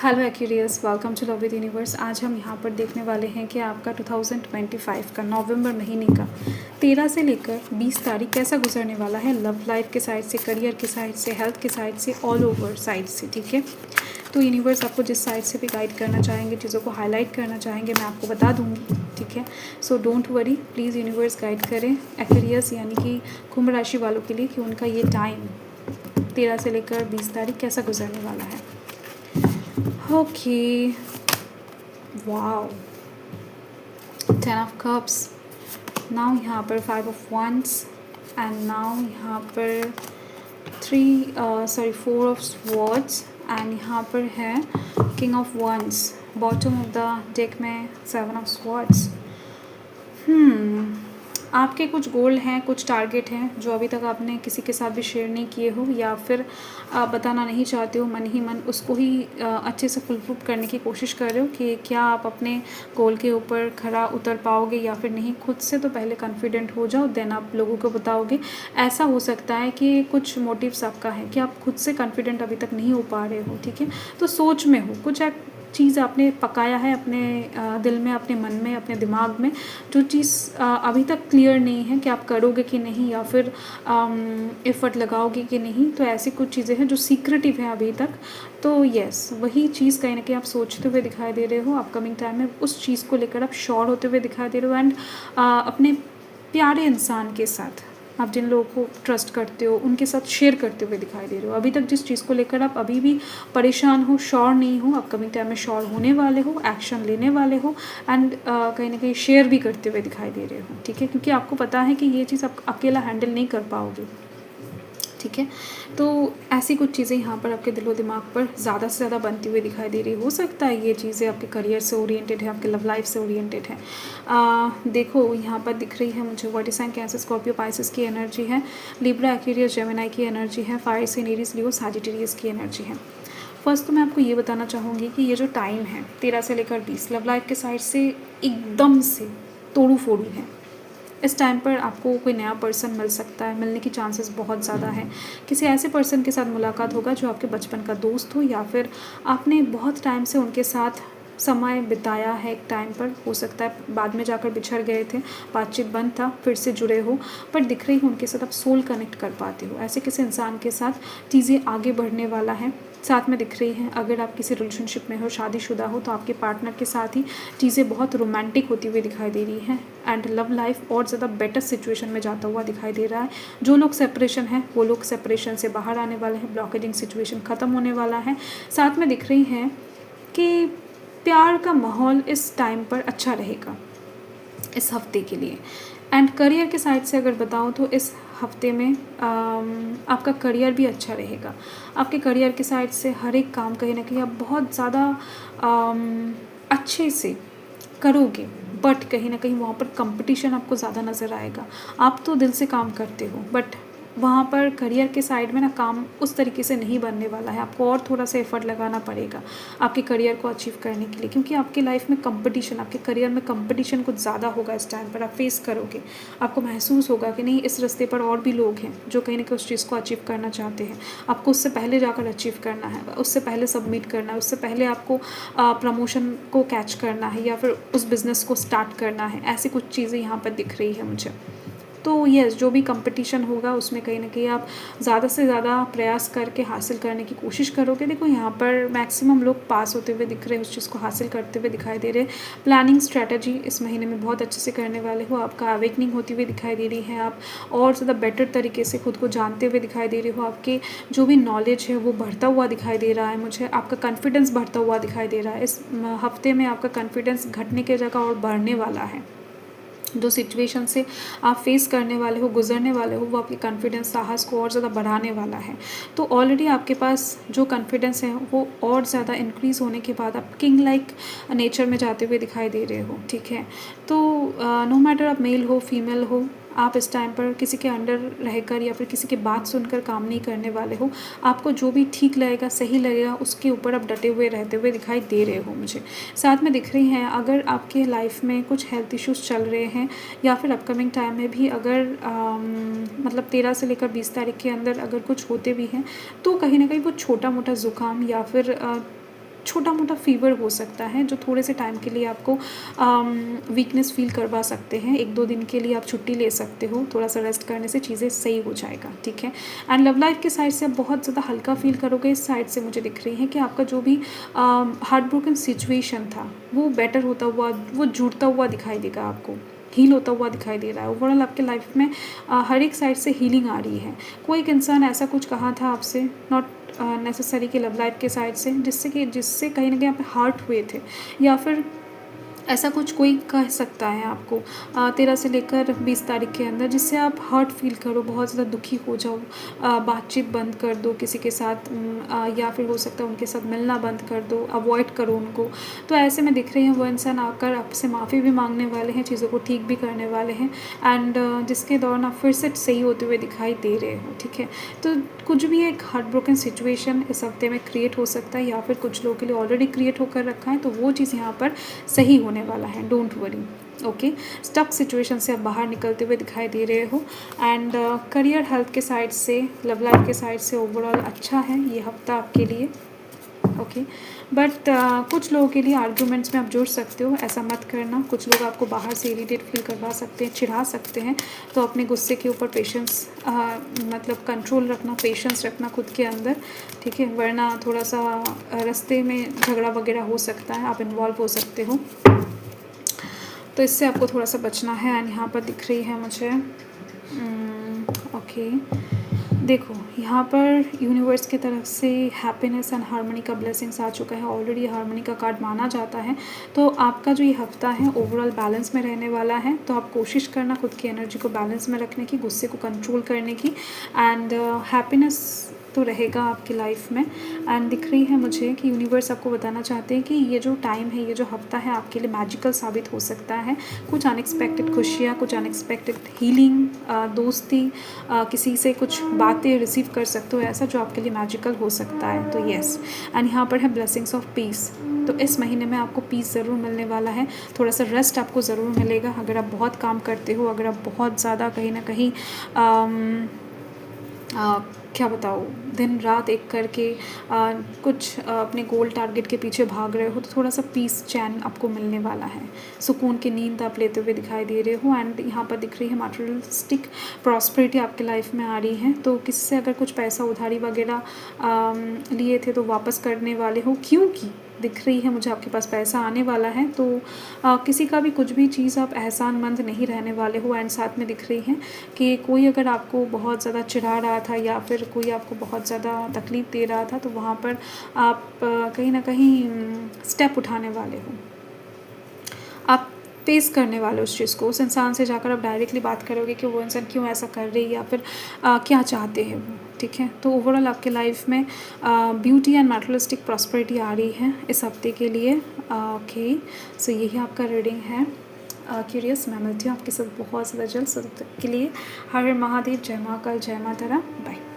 Hello Aquarius, welcome to love with universe. आज हम यहाँ पर देखने वाले हैं कि आपका 2025 का नवंबर महीने का 13 से लेकर 20 तारीख कैसा गुजरने वाला है, लव लाइफ के साइड से, करियर के साइड से, हेल्थ के साइड से, ऑल ओवर साइड से। ठीक है, तो यूनिवर्स आपको जिस साइड से भी गाइड करना चाहेंगे, चीज़ों को हाईलाइट करना चाहेंगे, मैं आपको बता दूँगी। ठीक है, so don't worry, please universe guide करें एक्यूरियस यानी कि कुंभ राशि वालों के लिए कि उनका ये टाइम 13 से लेकर 20 तारीख कैसा गुजरने वाला है। Okay, wow, 10 of cups, now यहाँ पर 5 of wands and now यहाँ पर 4 of swords and यहाँ पर है king of wands, bottom of the deck में 7 of swords। आपके कुछ गोल हैं, कुछ टारगेट हैं जो अभी तक आपने किसी के साथ भी शेयर नहीं किए हो या फिर आप बताना नहीं चाहते हो, मन ही मन उसको ही अच्छे से फुलफिल करने की कोशिश कर रहे हो कि क्या आप अपने गोल के ऊपर खरा उतर पाओगे या फिर नहीं। खुद से तो पहले कॉन्फिडेंट हो जाओ, देन आप लोगों को बताओगे। ऐसा हो सकता है कि कुछ मोटिव्स आपका है कि आप खुद से कॉन्फिडेंट अभी तक नहीं हो पा रहे हो। ठीक है, तो सोच में हो, कुछ चीज़ आपने पकाया है अपने दिल में, अपने मन में, अपने दिमाग में, जो चीज़ अभी तक क्लियर नहीं है कि आप करोगे कि नहीं या फिर एफर्ट लगाओगे कि नहीं। तो ऐसी कुछ चीज़ें हैं जो सीक्रेटिव हैं अभी तक। तो यस, वही चीज़ कहीं ना कहीं आप सोचते हुए दिखाई दे रहे हो। अपकमिंग टाइम में उस चीज़ को लेकर आप श्योर होते हुए दिखाई दे रहे हो एंड अपने प्यारे इंसान के साथ, आप जिन लोगों को ट्रस्ट करते हो उनके साथ शेयर करते हुए दिखाई दे रहे हो। अभी तक जिस चीज़ को लेकर आप अभी भी परेशान हो, श्योर नहीं हो, अपकमिंग टाइम में श्योर होने वाले हो, एक्शन लेने वाले हो एंड कहीं ना कहीं शेयर भी करते हुए दिखाई दे रहे हो। ठीक है, क्योंकि आपको पता है कि ये चीज़ आप अकेला हैंडल नहीं कर पाओगे। ठीक है, तो ऐसी कुछ चीज़ें यहाँ पर आपके दिलो दिमाग पर ज़्यादा से ज़्यादा बनती हुई दिखाई दे रही। हो सकता है ये चीज़ें आपके करियर से ओरिएंटेड है, आपके लव लाइफ से ओरिएंटेड है। देखो यहाँ पर दिख रही है मुझे water sign, cancer, Scorpio, Pisces की एनर्जी है, लिब्रा, एक्वेरियस, जेमिनी की एनर्जी है, fire sign, Aries, Leo, Sagittarius की एनर्जी है। फर्स्ट तो मैं आपको ये बताना चाहूँगी कि ये जो टाइम है 13 से लेकर 20 लव लाइफ के साइड से एकदम से तोड़ू फोड़ू है। इस टाइम पर आपको कोई नया पर्सन मिल सकता है, मिलने की चांसेस बहुत ज़्यादा हैं। किसी ऐसे पर्सन के साथ मुलाकात होगा जो आपके बचपन का दोस्त हो या फिर आपने बहुत टाइम से उनके साथ समय बिताया है। एक टाइम पर हो सकता है बाद में जाकर बिछड़ गए थे, बातचीत बंद था, फिर से जुड़े हो, पर दिख रही है उनके साथ आप सोल कनेक्ट कर पाते हो। ऐसे किसी इंसान के साथ चीज़ें आगे बढ़ने वाला है। साथ में दिख रही हैं अगर आप किसी रिलेशनशिप में हो, शादीशुदा हो, तो आपके पार्टनर के साथ ही चीज़ें बहुत रोमांटिक होती हुई दिखाई दे रही हैं एंड लव लाइफ और ज़्यादा बेटर सिचुएशन में जाता हुआ दिखाई दे रहा है। जो लोग सेपरेशन हैं वो लोग सेपरेशन से बाहर आने वाले हैं, ब्लॉकेजिंग सिचुएशन ख़त्म होने वाला है। साथ में दिख रही हैं कि प्यार का माहौल इस टाइम पर अच्छा रहेगा इस हफ्ते के लिए। एंड करियर के साइड से अगर बताऊँ तो इस हफ्ते में आपका करियर भी अच्छा रहेगा। आपके करियर के साइड से हर एक काम कहीं ना कहीं आप बहुत ज़्यादा अच्छे से करोगे, बट कहीं ना कहीं वहाँ पर कंपटीशन आपको ज़्यादा नज़र आएगा। आप तो दिल से काम करते हो बट वहाँ पर करियर के साइड में ना काम उस तरीके से नहीं बनने वाला है। आपको और थोड़ा सा एफर्ट लगाना पड़ेगा आपके करियर को अचीव करने के लिए, क्योंकि आपकी लाइफ में कंपटीशन, आपके करियर में कंपटीशन कुछ ज़्यादा होगा। इस टाइम पर आप फेस करोगे, आपको महसूस होगा कि नहीं, इस रास्ते पर और भी लोग हैं जो कहीं ना कहीं उस चीज़ को अचीव करना चाहते हैं। आपको उससे पहले जाकर अचीव करना है, उससे पहले सबमिट करना है, उससे पहले आपको प्रमोशन को कैच करना है या फिर उस बिज़नेस को स्टार्ट करना है। ऐसी कुछ चीज़ें यहाँ पर दिख रही है मुझे। तो यस, जो भी कंपटीशन होगा उसमें कहीं ना कहीं आप ज़्यादा से ज़्यादा प्रयास करके हासिल करने की कोशिश करोगे। देखो यहाँ पर मैक्सिमम लोग पास होते हुए दिख रहे हैं, उस चीज़ को हासिल करते हुए दिखाई दे रहे हैं। प्लानिंग स्ट्रैटेजी इस महीने में बहुत अच्छे से करने वाले हो। आपका अवेकनिंग होती हुई दिखाई दे रही है, आप और ज़्यादा बेटर तरीके से खुद को जानते हुए दिखाई दे रहे हो। आपके जो भी नॉलेज है वो बढ़ता हुआ दिखाई दे रहा है मुझे। आपका कॉन्फिडेंस बढ़ता हुआ दिखाई दे रहा है। इस हफ्ते में आपका कॉन्फिडेंस घटने की जगह और बढ़ने वाला है। जो सिचुएशन से आप फेस करने वाले हो, गुजरने वाले हो, वो आपके कॉन्फिडेंस, साहस को और ज़्यादा बढ़ाने वाला है। तो ऑलरेडी आपके पास जो कॉन्फिडेंस है वो और ज़्यादा इंक्रीज़ होने के बाद आप किंग लाइक नेचर में जाते हुए दिखाई दे रहे हो। ठीक है, तो नो मैटर आप मेल हो फीमेल हो, आप इस टाइम पर किसी के अंडर रहकर या फिर किसी की बात सुनकर काम नहीं करने वाले हो। आपको जो भी ठीक लगेगा, सही लगेगा, उसके ऊपर आप डटे हुए रहते हुए दिखाई दे रहे हो मुझे। साथ में दिख रही हैं अगर आपके लाइफ में कुछ हेल्थ इश्यूज़ चल रहे हैं या फिर अपकमिंग टाइम में भी अगर मतलब 13 से लेकर 20 तारीख के अंदर अगर कुछ होते भी हैं तो कहीं ना कहीं वो छोटा मोटा ज़ुकाम या फिर छोटा मोटा फीवर हो सकता है जो थोड़े से टाइम के लिए आपको वीकनेस फील करवा सकते हैं। 1-2 दिन के लिए आप छुट्टी ले सकते हो, थोड़ा सा रेस्ट करने से चीज़ें सही हो जाएगा, ठीक है। एंड लव लाइफ की साइड से आप बहुत ज़्यादा हल्का फील करोगे। इस साइड से मुझे दिख रही है कि आपका जो भी हार्ट ब्रोकन सिचुएशन था वो बेटर होता हुआ, वो जुड़ता हुआ दिखाई देगा, आपको हील होता हुआ दिखाई दे रहा है। ओवरऑल आपके लाइफ में हर एक साइड से हीलिंग आ रही है। कोई एक इंसान ऐसा कुछ कहा था आपसे, नॉट नेसेसरी कि लव लाइफ के साइड से, जिससे कहीं ना कहीं आप हर्ट हुए थे, या फिर ऐसा कुछ कोई कह सकता है आपको 13 से लेकर 20 तारीख के अंदर, जिससे आप हर्ट फील करो, बहुत ज़्यादा दुखी हो जाओ, बातचीत बंद कर दो किसी के साथ, या फिर हो सकता है उनके साथ मिलना बंद कर दो, अवॉइड करो उनको। तो ऐसे में दिख रही हैं वो इंसान आकर आपसे माफ़ी भी मांगने वाले हैं, चीज़ों को ठीक भी करने वाले हैं, एंड जिसके दौरान आप फिर से सही होते हुए दिखाई दे रहे हो, ठीक है। तो कुछ भी एक हार्ट ब्रोकन सिचुएशन इस हफ्ते में क्रिएट हो सकता है, या फिर कुछ लोगों के लिए ऑलरेडी क्रिएट होकर रखा है, तो वो चीज़ यहाँ पर सही होने वाला है, don't worry, okay. Stuck situation से आप बाहर निकलते हुए दिखाई दे रहे हो। एंड करियर हेल्थ के साइड से, लव लाइफ के साइड से ओवरऑल अच्छा है ये हफ्ता आपके लिए, ओके। बट कुछ लोगों के लिए आर्ग्यूमेंट्स में आप जुड़ सकते हो, ऐसा मत करना। कुछ लोग आपको बाहर से इरिटेट फील करवा सकते हैं, चिढ़ा सकते हैं, तो अपने गुस्से के ऊपर पेशेंस मतलब कंट्रोल रखना, पेशेंस रखना खुद के अंदर, ठीक है, वरना थोड़ा सा रास्ते में झगड़ा वगैरह हो सकता है, आप इन्वॉल्व हो सकते हो, तो इससे आपको थोड़ा सा बचना है। एंड यहाँ पर दिख रही है मुझे, ओके, देखो यहाँ पर यूनिवर्स की तरफ से हैप्पीनेस एंड हार्मनी का ब्लेसिंग्स आ चुका है ऑलरेडी, हार्मनी का कार्ड माना जाता है। तो आपका जो ये हफ्ता है ओवरऑल बैलेंस में रहने वाला है, तो आप कोशिश करना खुद की एनर्जी को बैलेंस में रखने की, गुस्से को कंट्रोल करने की, एंड हैप्पीनेस तो रहेगा आपकी लाइफ में। एंड दिख रही है मुझे कि यूनिवर्स आपको बताना चाहते हैं कि ये जो टाइम है, ये जो हफ्ता है आपके लिए मैजिकल साबित हो सकता है। कुछ अनएक्सपेक्टेड खुशियाँ, कुछ अनएक्सपेक्टेड हीलिंग, दोस्ती, किसी से कुछ बातें रिसीव कर सकते हो ऐसा, जो आपके लिए मैजिकल हो सकता है। तो येस, एंड यहाँ पर है ब्लेसिंग्स ऑफ पीस। तो इस महीने में आपको पीस ज़रूर मिलने वाला है, थोड़ा सा रेस्ट आपको ज़रूर मिलेगा। अगर आप बहुत काम करते हो, अगर आप बहुत ज़्यादा कहीं ना कहीं क्या बताओ, दिन रात एक करके कुछ अपने गोल टारगेट के पीछे भाग रहे हो, तो थोड़ा सा पीस, चैन आपको मिलने वाला है, सुकून की नींद आप लेते हुए दिखाई दे रहे हो। एंड यहाँ पर दिख रही है मटेरियलिस्टिक प्रॉस्पेरिटी आपके लाइफ में आ रही है। तो किसी से अगर कुछ पैसा उधारी वगैरह लिए थे तो वापस करने वाले हो, क्योंकि दिख रही है मुझे आपके पास पैसा आने वाला है। तो किसी का भी कुछ भी चीज़ आप एहसानमंद नहीं रहने वाले हो। एंड साथ में दिख रही है कि कोई अगर आपको बहुत ज़्यादा चिढ़ा रहा था, या फिर कोई आपको बहुत ज़्यादा तकलीफ़ दे रहा था, तो वहाँ पर आप कहीं ना कहीं स्टेप उठाने वाले हो, आप फेस करने वाले उस चीज़ को। उस इंसान से जाकर आप डायरेक्टली बात करोगे कि वो इंसान क्यों ऐसा कर रही है, या फिर क्या चाहते हैं वो, ठीक है। तो ओवरऑल आपके लाइफ में ब्यूटी एंड मटेरियलिस्टिक प्रॉस्पेरिटी आ रही है इस हफ्ते के लिए, ओके। सो यही आपका रीडिंग है। क्यूरियस, मैं मिलती हूँ आपके साथ बहुत ज़्यादा जल्द। तब तक के लिए हर हर महादेव, जय महाकाल, जय माता रा, बाय।